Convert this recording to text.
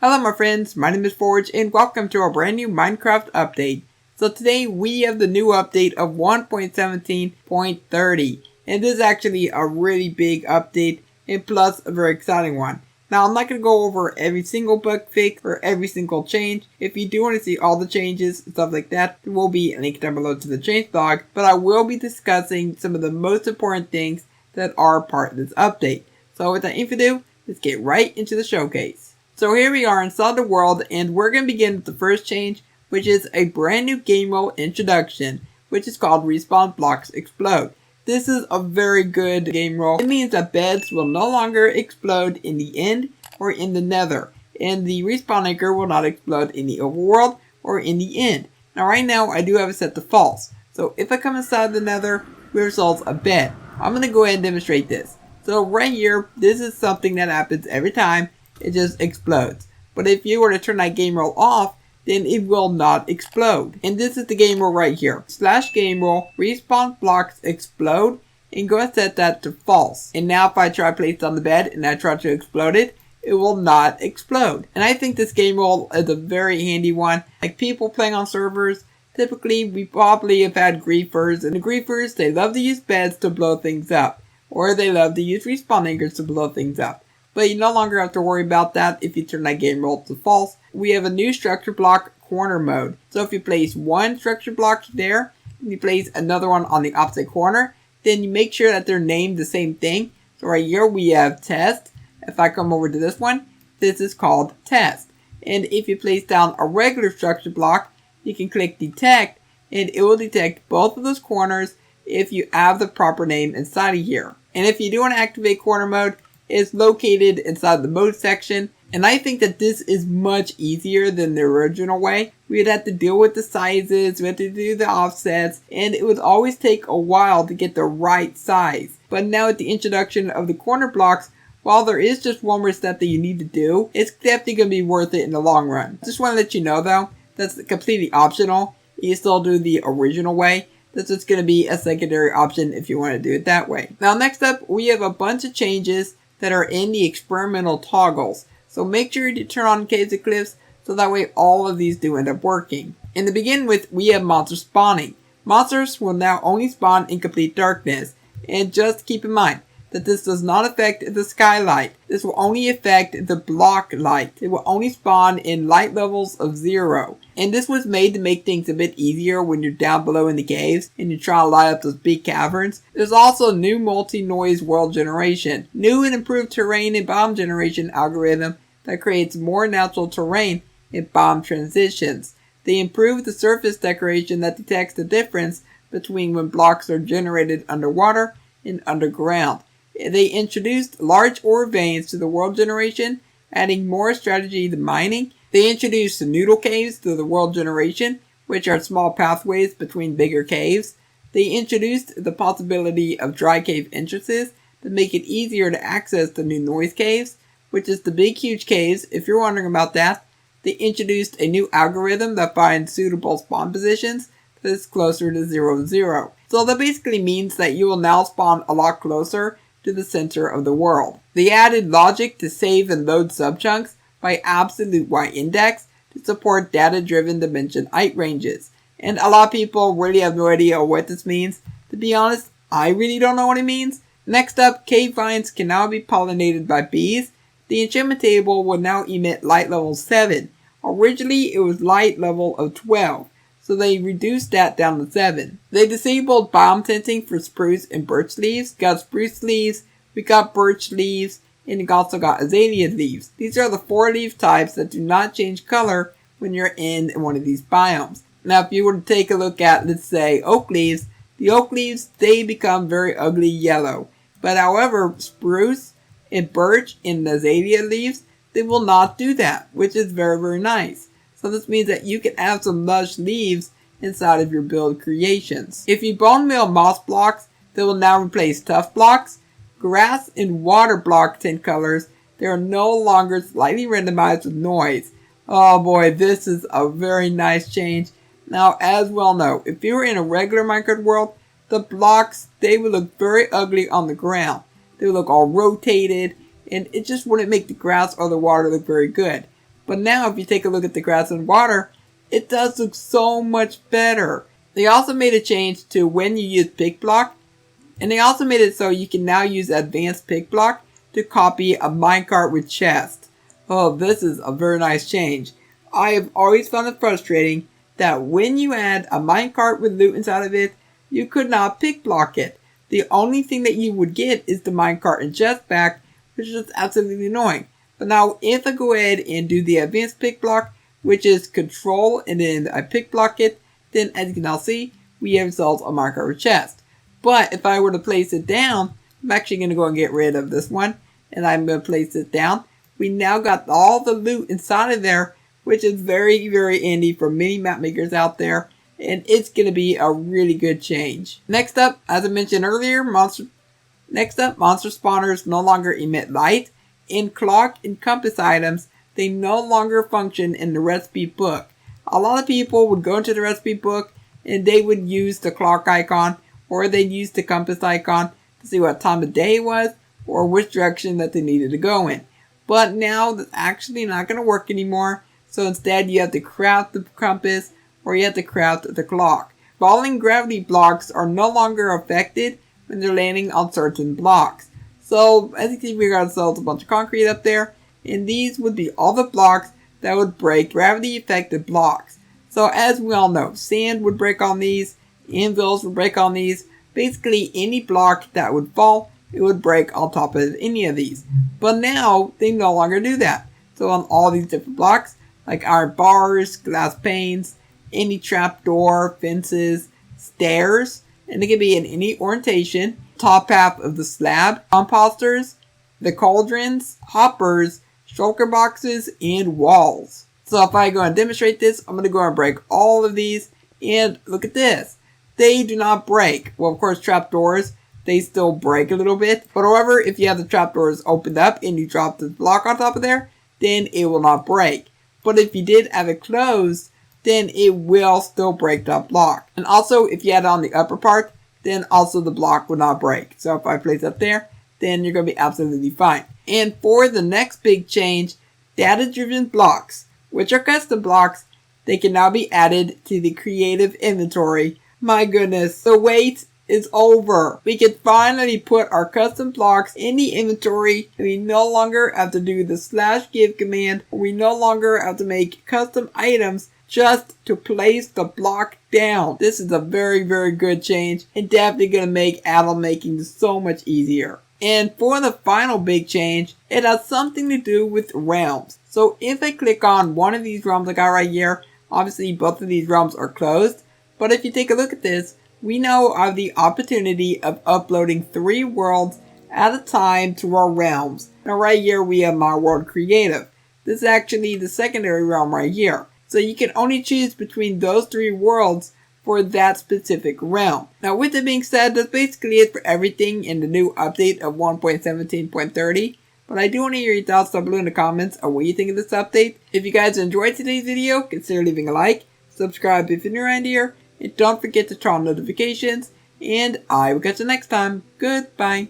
Hello my friends, my name is Forge and welcome to our brand new Minecraft update. So today we have the new update of 1.17.30 and this is actually a really big update and plus a very exciting one. Now I'm not going to go over every single bug fix or every single change. If you do want to see all the changes and stuff like that, there will be a link down below to the change log, but I will be discussing some of the most important things that are part of this update. So without any further ado, let's get right into the showcase. So here we are inside the world and we're going to begin with the first change, which is a brand new game rule introduction, which is called Respawn Blocks Explode. This is a very good game rule. It means that beds will no longer explode in the end or in the nether, and the respawn anchor will not explode in the overworld or in the end. Now right now I do have it set to false, so if I come inside the nether, we results a bed. I'm going to go ahead and demonstrate this. So right here, this is something that happens every time. It just explodes. But if you were to turn that game rule off, then it will not explode. And this is the game rule right here. / game rule, respawn blocks explode, and go and set that to false. And now if I try to place it on the bed and I try to explode it, it will not explode. And I think this game rule is a very handy one. Like people playing on servers, typically we probably have had griefers, and the griefers, they love to use beds to blow things up. Or they love to use respawn anchors to blow things up. But you no longer have to worry about that if you turn that game rule to false. We have a new structure block corner mode. So if you place one structure block there, and you place another one on the opposite corner, then you make sure that they're named the same thing. So right here we have test. If I come over to this one, this is called test. And if you place down a regular structure block, you can click detect, and it will detect both of those corners if you have the proper name inside of here. And if you do want to activate corner mode, it's located inside the mode section, and I think that this is much easier than the original way. We'd have to deal with the sizes, we had to do the offsets, and it would always take a while to get the right size. But now with the introduction of the corner blocks, while there is just one more step that you need to do, it's definitely going to be worth it in the long run. Just want to let you know though, that's completely optional. You still do the original way. That's just going to be a secondary option if you want to do it that way. Now next up, we have a bunch of changes that are in the experimental toggles. So make sure you turn on caves and cliffs so that way all of these do end up working. And to begin with, we have monster spawning. Monsters will now only spawn in complete darkness. And just keep in mind that this does not affect the skylight. This will only affect the block light. It will only spawn in light levels of 0. And this was made to make things a bit easier when you're down below in the caves and you're trying to light up those big caverns. There's also new multi-noise world generation, new and improved terrain and bomb generation algorithm that creates more natural terrain and bomb transitions. They improved the surface decoration that detects the difference between when blocks are generated underwater and underground. They introduced large ore veins to the world generation, adding more strategy to mining. They introduced the noodle caves to the world generation, which are small pathways between bigger caves. They introduced the possibility of dry cave entrances to make it easier to access the new noise caves, which is the big huge caves, if you're wondering about that. They introduced a new algorithm that finds suitable spawn positions that is closer to 0, 0. So that basically means that you will now spawn a lot closer to the center of the world. They added logic to save and load subchunks by absolute Y index to support data-driven dimension height ranges. And a lot of people really have no idea what this means. To be honest, I really don't know what it means. Next up, cave vines can now be pollinated by bees. The enchantment table will now emit light level 7. Originally, it was light level of 12. So they reduced that down to 7. They disabled bomb tinting for spruce and birch leaves. We got spruce leaves, we got birch leaves, and we also got azalea leaves. These are the 4 leaf types that do not change color when you're in one of these biomes. Now if you were to take a look at, let's say, oak leaves, the oak leaves, they become very ugly yellow. But however, spruce and birch and azalea leaves, they will not do that, which is very, very nice. So this means that you can have some lush leaves inside of your build creations. If you bone meal moss blocks, they will now replace tough blocks. Grass and water block tint colors, they are no longer slightly randomized with noise. Oh boy, this is a very nice change. Now as we all know, if you were in a regular Minecraft world, the blocks, they would look very ugly on the ground. They would look all rotated, and it just wouldn't make the grass or the water look very good. But now if you take a look at the grass and water, it does look so much better. They also made a change to when you use pick block, and they also made it so you can now use advanced pick block to copy a minecart with chest. Oh, this is a very nice change. I have always found it frustrating that when you add a minecart with loot inside of it, you could not pick block it. The only thing that you would get is the minecart and chest back, which is absolutely annoying. But now if I go ahead and do the advanced pick block, which is control and then I pick block it, then as you can now see, we have ourselves a minecart with chest. But if I were to place it down, I'm actually going to go and get rid of this one, and I'm going to place it down. We now got all the loot inside of there, which is very, very handy for many map makers out there, and it's going to be a really good change. Next up, as I mentioned earlier, monster spawners no longer emit light, and clock and compass items, they no longer function in the recipe book. A lot of people would go into the recipe book and they would use the clock icon or they'd use the compass icon to see what time of day it was or which direction that they needed to go in. But now that's actually not going to work anymore, so instead you have to craft the compass or you have to craft the clock. Falling gravity blocks are no longer affected when they're landing on certain blocks. So as you can see, we got ourselves a bunch of concrete up there, and these would be all the blocks that would break gravity affected blocks. So as we all know, sand would break on these, anvils would break on these. Basically any block that would fall, it would break on top of any of these. But now they no longer do that. So on all these different blocks, like iron bars, glass panes, any trapdoor, fences, stairs, and they can be in any orientation, top half of the slab, composters, the cauldrons, hoppers, shulker boxes, and walls. So if I go and demonstrate this, I'm going to go and break all of these, and look at this. They do not break. Well, of course, trapdoors, they still break a little bit. But however, if you have the trapdoors opened up and you drop the block on top of there, then it will not break. But if you did have it closed, then it will still break that block. And also, if you had it on the upper part, then also the block will not break. So if I place it up there, then you're going to be absolutely fine. And for the next big change, data-driven blocks, which are custom blocks, they can now be added to the creative inventory. My goodness, the wait is over. We can finally put our custom blocks in the inventory, and we no longer have to do the /give command, or we no longer have to make custom items just to place the block down. This is a very, very good change, and definitely going to make add-on making so much easier. And for the final big change, it has something to do with realms. So if I click on one of these realms I got right here, obviously both of these realms are closed. But if you take a look at this, we now have the opportunity of uploading 3 worlds at a time to our realms. Now right here we have my world creative. This is actually the secondary realm right here. So you can only choose between those 3 worlds for that specific realm. Now with that being said, that's basically it for everything in the new update of 1.17.30. But I do want to hear your thoughts down below in the comments on what you think of this update. If you guys enjoyed today's video, consider leaving a like, subscribe if you're new around here, and don't forget to turn on notifications. And I will catch you next time. Goodbye.